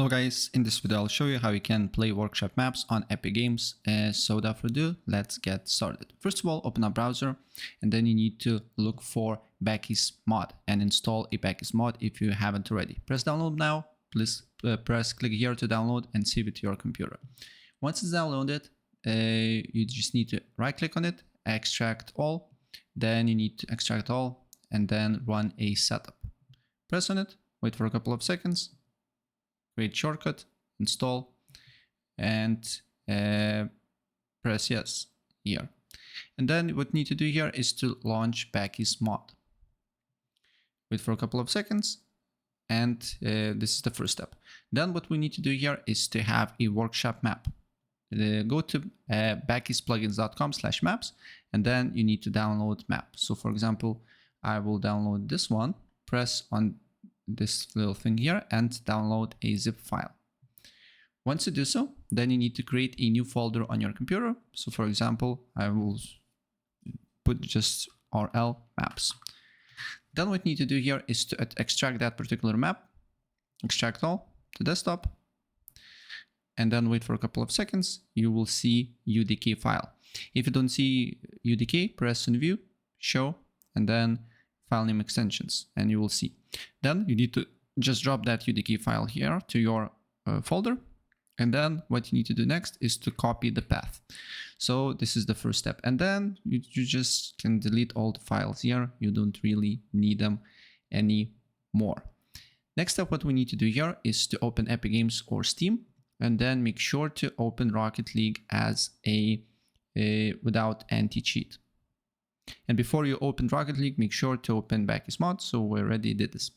Hello guys, in this video I'll show you how you can play workshop maps on Epic Games. So without further ado, let's get started. First of all, open a browser and then you need to look for Bakis mod and install a Bakis mod if you haven't already. Press download now. Please click here to download and save it to your computer. Once it's downloaded, you just need to right click on it, extract all, then you need to extract all and then run a setup. Press on it, wait for a couple of seconds. Create shortcut, install, and press yes here. And then what you need to do here is to launch Bakis mod. Wait for a couple of seconds, and this is the first step. Then what we need to do here is to have a workshop map. Go to bakisplugins.com/maps, and then you need to download map. So for example, I will download this one, press on this little thing here and download a zip file. Once you do so, then you need to create a new folder on your computer. So for example, I will put just RL maps. Then what you need to do here is to extract that particular map, extract all to desktop, and then wait for a couple of seconds. You will see UDK file. If you don't see UDK, press on view, show, and then file name extensions, and you will see. Then you need to just drop that UDK file here to your folder. And then what you need to do next is to copy the path. So this is the first step. And then you just can delete all the files here. You don't really need them anymore. Next up, what we need to do here is to open Epic Games or Steam, and then make sure to open Rocket League as a without anti-cheat. And before you open Rocket League, make sure to open Bakis mod. So we already did this.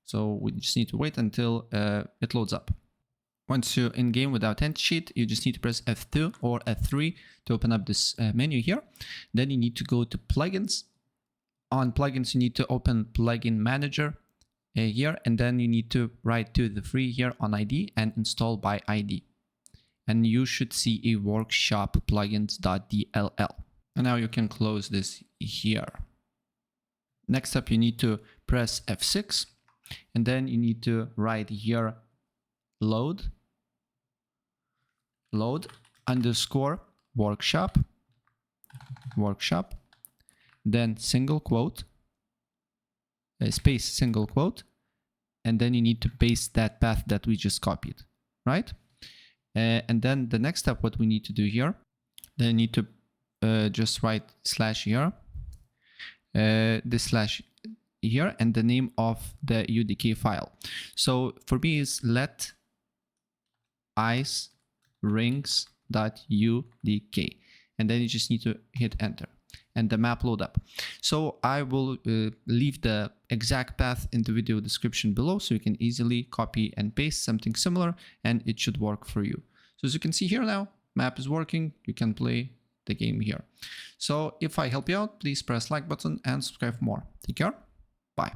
So we just need to wait until it loads up. Once you're in game without anti-cheat, you just need to press F2 or F3 to open up this menu here. Then you need to go to plugins. On plugins, you need to open plugin manager here, and then you need to write to the free here on ID and install by ID. And you should see a workshop plugins.dll. And now you can close this here. Next up, you need to press F6, and then you need to write here load underscore workshop, then single quote, space single quote, and then you need to paste that path that we just copied, right? And then the next step, what we need to do here, then you need to just write slash here, this slash here, and the name of the UDK file. So for me is LetIceRings.udk, and then you just need to hit enter and the map load up. So I will leave the exact path in the video description below, so you can easily copy and paste something similar, and it should work for you. So as you can see here now, map is working. You can play the game here. So if I help you out, please press like button and subscribe for more. Take care. Bye.